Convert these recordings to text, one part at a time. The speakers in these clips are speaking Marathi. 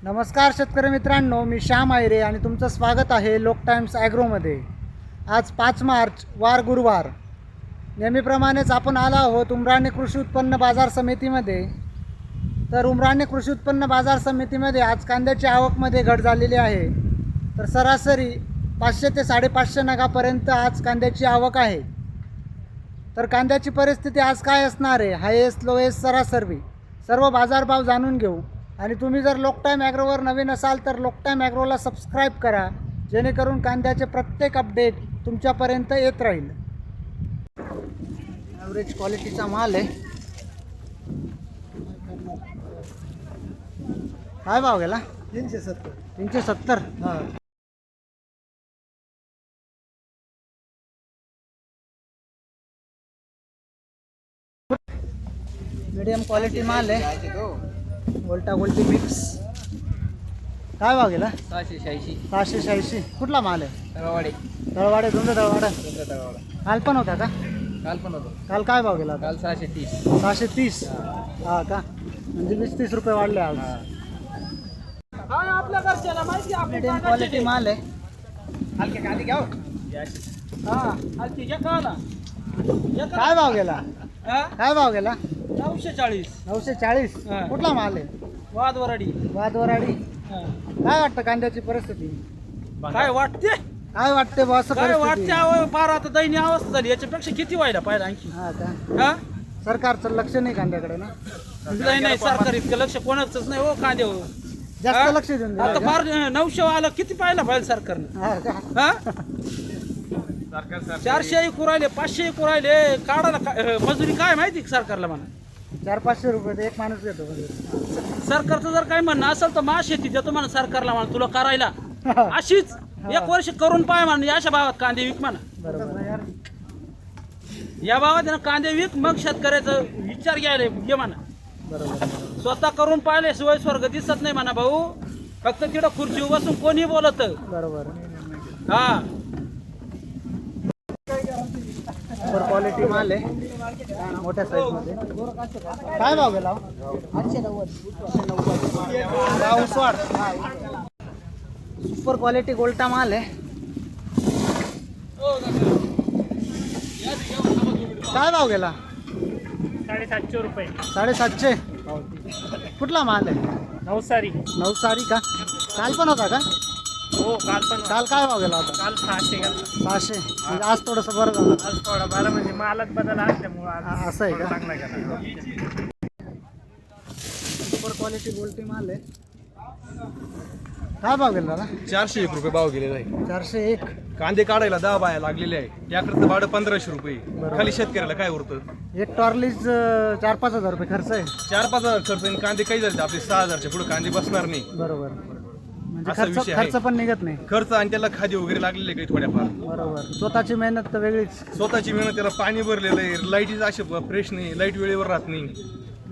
नमस्कार शेतकरी मित्रांनो, मी श्याम आयरे आणि तुमचं स्वागत आहे लोक टाइम्स ॲग्रोमध्ये। आज 5 मार्च वार गुरुवार। नेहमीप्रमाणेच आपण आलो आहोत उमराणे कृषी उत्पन्न बाजार समितीमध्ये। तर उमराणे कृषी उत्पन्न बाजार समितीमध्ये आज कांद्याची आवकमध्ये घट झालेली आहे। तर सरासरी 500 ते 550 नगापर्यंत आज कांद्याची आवक आहे। तर कांद्याची परिस्थिती आज काय असणार आहे, हायेस्ट लोएस्ट सरासरी सर्व बाजारभाव जाणून घेऊ। आणि तुम्ही जर लोक टाइम ॲग्रोवर नवीन असाल तर लोक टाइम ॲग्रोला सबस्क्राईब करा, जेणेकरून कांद्याचे प्रत्येक अपडेट तुमच्यापर्यंत येत राहील। ॲव्हरेज क्वालिटीचा माल आहे। काय भाव गेला? 370। 370। हां, मीडियम क्वालिटी माल आहे, गोल्टा गोल्टी मिक्स। काय भाव गेला? 686। 686। कुठला माल आहे? तळवाडी। तळवाडे, तुमचा तळवाडा तळवाडा काल पण होता का? काल पण होतो। काल काय भाव गेला? काल 630। 630। हा का, म्हणजे 20-30 रुपये वाढले आज। आपल्या घरच्याला माहिती मीडियम क्वालिटी माल आहे। हलके कांदे घ्या। हा, हलकी घ्या काला। काय भाव गेला? काय भाव गेला? 940। 940। हा. कुठला माल आहे? वादवराडी। वादवराडी। काय वाटतं कांद्याची परिस्थिती? काय वाटते? काय वाटते बॉस काय परिस्थिती? वाटते? अहो, फार आता दयनीय अवस्था झाली। याच्यापेक्षा किती व्हायला पाहिजे आणखी? हा का, हा, सरकारचं लक्ष नाही कांद्याकडे ना? नाही सरकार इतकं लक्ष कोणाचंच नाही हो कांद्यावर। जास्त लक्ष देऊन आता दिलं का? फार 900 आलं, किती पाहिलं पाहिजे सरकारनं? हा का? हा, 400 कुरायले, 500 कुरायले, काढायला मजुरी काय माहिती का सरकारला? म्हणा 400-500 रुपये ते एक माणूस घेतो म्हणजे। सरकारचं जर काय म्हणणं असेल तर मा शेती देतो म्हणा सरकारला, म्हणा तुला करायला अशीच 1 वर्ष करून पाय म्हणा, अशा भावात कांदे विक म्हणा। बरोबर। या भावात ना कांदे विक, मग शेतकऱ्याचा विचार घ्यायला ये म्हणा। बरोबर। स्वतः करून पाहिले शिवाय स्वर्ग दिसत नाही म्हणा भाऊ। फक्त तिथं खुर्ची बसून कोणी बोलत। बरोबर। हा, सुपर क्वालिटी माल आहे, मोठ्या साईज मध्ये। काय भाव गेला? 890। सुपर क्वालिटी गोल्टा माल आहे। काय भाव गेला? 750 रुपये। 750। कुठला माल आहे? नवसारी। नवसारी का? काल पण होता का? हो, काल पण। काल काय भाव गेला होता? काल 600 गेला। 600। म्हणजे आज थोडंसं बरं झालं। आज थोडा बरं, म्हणजे मालक बदल असल्यामुळे असं आहे का? चांगला गेला। सुपर क्वालिटी गोल्टी माल आहे। काय भाव गेला दादा? 401 रुपये भाव गेलेला आहे। 401। कांदे काढायला 10 बाया लागलेले आहे। ट्रॅक्टरचं भाडं 1500 रुपये। खाली शेतकऱ्याला काय उरतं? एक टॉर्लीज 4-5 हजार रुपये खर्च आहे। 4-5 हजार खर्च आणि कांदे काही झाले आपले 6000च्या पुढे कांदे बसणार नाही। बरोबर। म्हणजे असा खर्च विषय आहे. खर्च पण निघत नाही। खर्च आणि त्याला खादी वगैरे लागलेले काही थोड्याफार। बरोबर। स्वतःची मेहनत तर वेगळीच। स्वतःची मेहनत, त्याला पाणी भरलेलं आहे, लाईटीचं असे फ्रेश नाही, लाईट वेळेवर राहत नाही।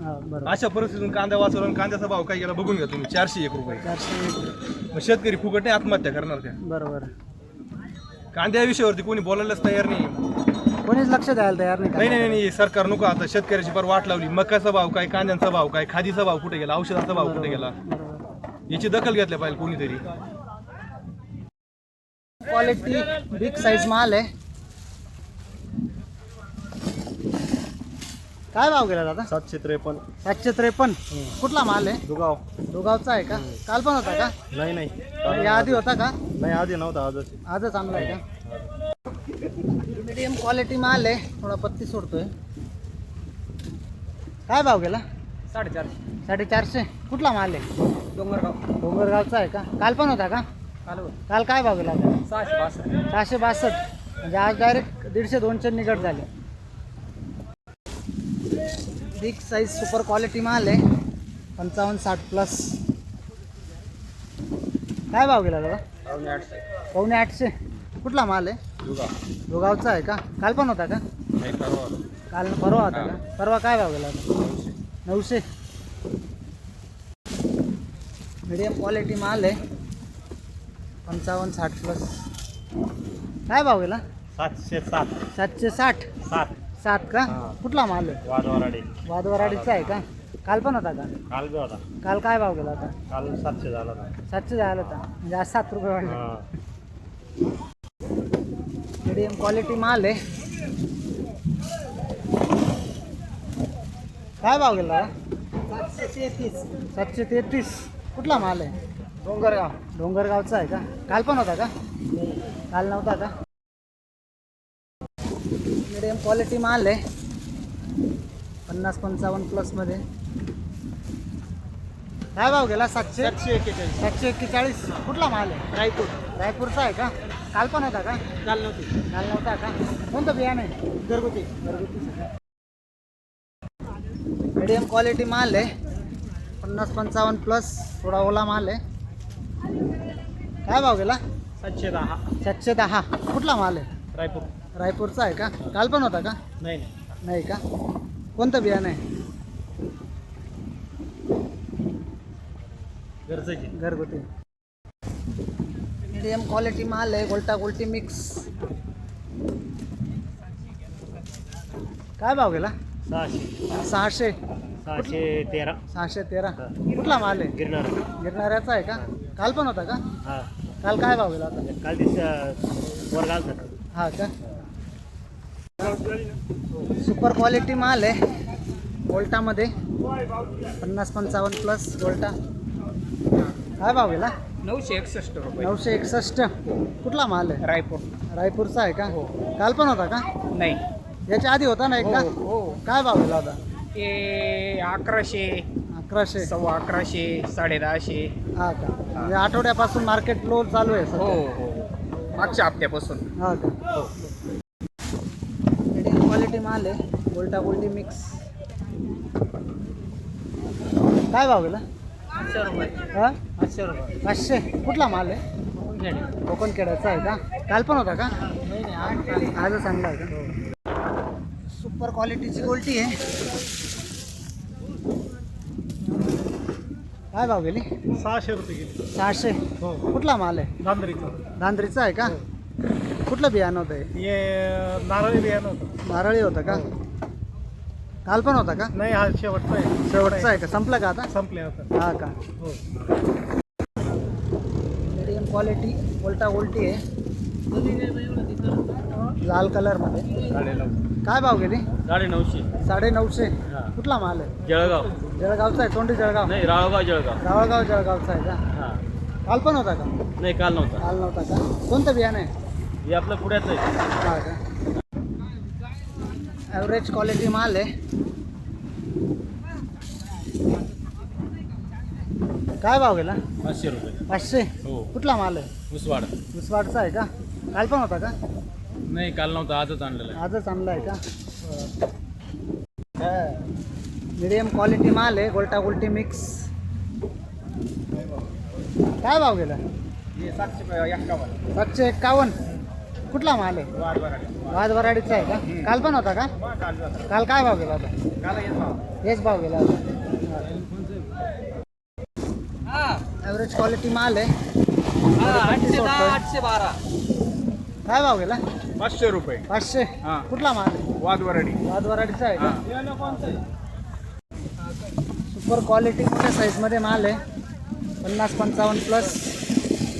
हा, बरोबर। अशा परिस्थितीतून कांदा वाचवला आणि कांद्याचा भाव काय गेला बघून घ्या तुम्ही, 401 रुपये। 401। मग शेतकरी फुकट नाही आत्महत्या करणार का? बरोबर। कांद्या विषयावरती कोणी बोलायलाच तयार नाही। कोणीच लक्ष द्यायला तयार नाही नाही नाही नाही, सरकार नको आता शेतकऱ्याची फार वाट लावली। मकाचा भाव काय, कांद्यांचा भाव काय, खादीचा भाव कुठे गेला, औषधाचा भाव कुठे गेला, बरोबर। याची दखल घेतल्या पाहिजे कोणीतरी। क्वालिटी बिग साईज माल आहे। काय भाव गेला दादा? 753। 753। कुठला माल आहे? दुगाव। दोगावचा आहे का? काल पण होता का? नाही नाही, या आधी होता का? नाही आधी नव्हता, आजच। आजच आणलाय का? मीडियम क्वालिटी माल आहे, थोडा पत्ती सोडतोय। काय भाव गेला? 450। 450। कुठला माल आहे? डोंगरगाव। डोंगरगावचा आहे का? काल पण होता का? काल काय भाव गेला? 662। 662। म्हणजे आज डायरेक्ट 150-200 निघट झाले। बिग साईज सुपर क्वालिटी माल आहे, 55-60 प्लस। काय भाव गेला दादा? 750। कुठला माल आहे? दोगावचा आहे का? काल पण होता का? काल परवा होता का? परवा काय भाव गेला? 900। मीडियम क्वालिटी माल आहे, 55-60 प्लस। काय भाव गेला? 707। 760। 7 का? कुठला माल आहे? वादवाराडी। वादवराडीचा आहे का? काल पण होता का? काल बी होता. काल काय भाव गेला होता? काल 700 झाला होता. 700 झाला होता, म्हणजे आज 7 रुपये वाढले. हा. मीडियम क्वालिटी माल आहे. काय भाव गेला? 733. कुठला माल आहे? डोंगरगावचा आहे का? काल पण होता का? काल नव्हता का? मीडियम क्वालिटी माल आहे, 50-55 प्लस मध्ये. काय भाव गेला? 741. कुठला माल आहे? रायपूरचा आहे का? काल पण होता का? काल नव्हता का? कोणतं बियाणं आहे? घरगुती. मीडियम क्वालिटी माल आहे, 50-55 प्लस, थोडा ओला माल आहे. काय भाव गेला? 710. कुठला माल आहे? रायपूरचा आहे का? काल पण होता का? नाही का? कोणतं बियाणं आहे? घरगुती. मीडियम क्वालिटी माल आहे, गोल्टा गोल्टी मिक्स. काय भाव गेला? 600. 613. 613. कुठला माल आहे? गिरणाऱ्याचा आहे का? काल पण होता का? हा. काल काय भाव गेला होता? काल वर घालतात. हा का? सुपर क्वालिटी माल आहे, गोल्टामध्ये, 50-55 प्लस गोल्टा. काय भाव गेला? 961 रुपये. 961. कुठला माल आहे? रायपूरचा आहे का? काल पण होता का? नाही, याच्या आधी होता ना एकदा? काय भाव गेला होता? ते 1100, 1100. 1150, 1150. हा का? म्हणजे आठवड्यापासून मार्केट लो चालू आहे सध्या. मागच्या हप्त्यापासून. हा का? मीडियम क्वालिटी माल आहे, गोल्टा गोल्टी मिक्स. काय भाव गेला? 800 रुपये. हा? 800 रुपये. 500. कुठला माल आहे? कोकण खेड्याचा आहे का? काल पण होता का? आजच चांगला आहे का? सुपर क्वालिटीची गोल्टी आहे. काय भाव गेली? 600 रुपये गेले. 600. कुठला माल आहे? धांद्रीचा आहे का? कुठलं बियाणं होतं हे? हे नारळी बियाणं होतं. नारळी होतं का? काल पण होता का? नाही, हा शेवटचा आहे. शेवटचा आहे का? संपलं का आता? संपले आता. हा का? हो. मीडियम क्वालिटी गोल्टा गोल्टी आहे, लाल कलरमध्ये. काय भाव गेली? 950. 950. कुठला माल आहे? जळगाव. जळगावचा आहे, तोंडी जळगाव. नाही, राळगाव जळगाव. रावळगाव जळगावचा आहे का? हा. काल पण होता का? नाही, काल नव्हता. काल नव्हता का? कोणतं बियाणं आहे? हे आपलं पुण्याचं आहे. हा का? ॲव्हरेज क्वालिटी माल आहे. काय भाव गेला? 500 रुपये. 500. हो. कुठला माल आहे? उसवाड. विसवाडचा आहे का? काल पण होता का? नाही, काल नव्हता, आजच आणलेलं आहे. आजच आणला आहे का? मीडियम क्वालिटी माल आहे, गोल्टा गोल्टी मिक्स. काय भाव गेला? 751. कुठला माल आहे? वाद वराडीचा आहे का? काल पण होता का? काल काय भाव गेला होता? हेच भाव गेला होता. ॲव्हरेज क्वालिटी माल आहे. 812. काय भाव गेला? 500 रुपये. 500. हा. कुठला माल आहे? वादवराडी. वाद वराडीचा आहे का? सुपर क्वालिटी मोठ्या साईजमध्ये माल आहे, 50-55 प्लस.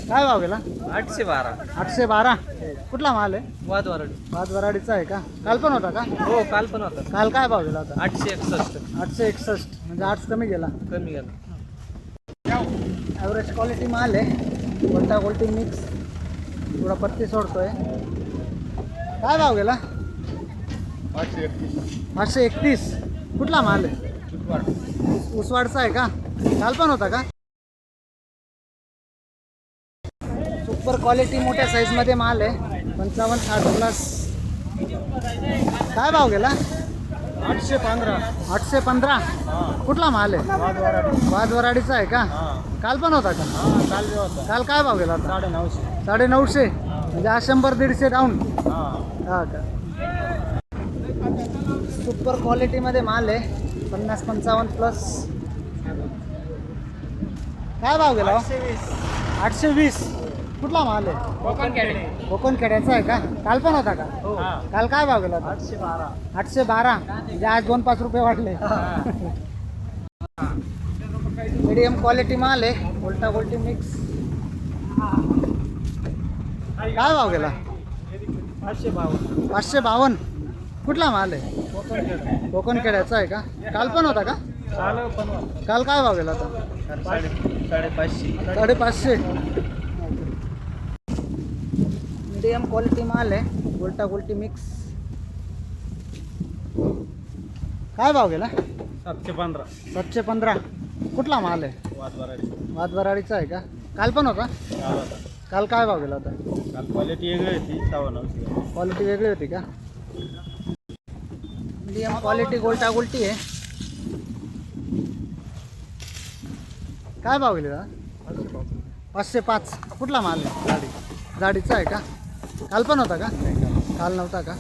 काय भाव गेला? 812. 812. कुठला माल आहे? वादवराडी. वाद वराडीचा आहे का? काल पण होता का? हो, काल पण होता. काल काय भाव गेला होता? 861. 861. म्हणजे 8 कमी गेला. कमी गेला. ॲव्हरेज क्वालिटी माल आहे, गोल्टा गोल्टी मिक्स. थोडा पत्ती सोडतोय. काय भाव गेला? 531. कुठला माल आहे? उसवाडचा आहे का? काल पण होता का? सुपर क्वालिटी मोठ्या साईजमध्ये माल आहे, 55-60 प्लस. काय भाव गेला? 815. 815. कुठला माल आहे? वाद वराडीचा आहे का? काल पण होता का? काल काय भाव गेला होता? 950. म्हणजे आज 100-150 डाऊन. हा का? सुपर क्वालिटीमध्ये माल आहे, 50-55 प्लस. काय भाव गेला? 820. कुठला माल आहे? कोकण खेड्याचा आहे का? काल पण होता का? काल काय भाव गेला होता? 812. म्हणजे आज 2-5 रुपये वाढले. मीडियम क्वालिटी माल आहे, उलटा उलटी मिक्स. काय भाव गेला? 552. कुठला माल आहे? कोकण खेड्याचा आहे का? काल पण होता का? काल काय भाव गेला होता? 550. मीडियम क्वालिटी माल आहे, उलटा उलटी मिक्स. काय भाव गेला? 715. कुठला माल आहे? वादवराडीचा आहे का? काल पण होता? काल काय भाव गेला होता? क्वालिटी वेगळी होती 9,900. क्वालिटी वेगळी होती का? मीडियम क्वालिटी गोलटा गोलटी आहे. काय भाव गेले दादा? 505. कुठला माल आहे? जाडीचा आहे का? काल पण होता का? काल नव्हता का?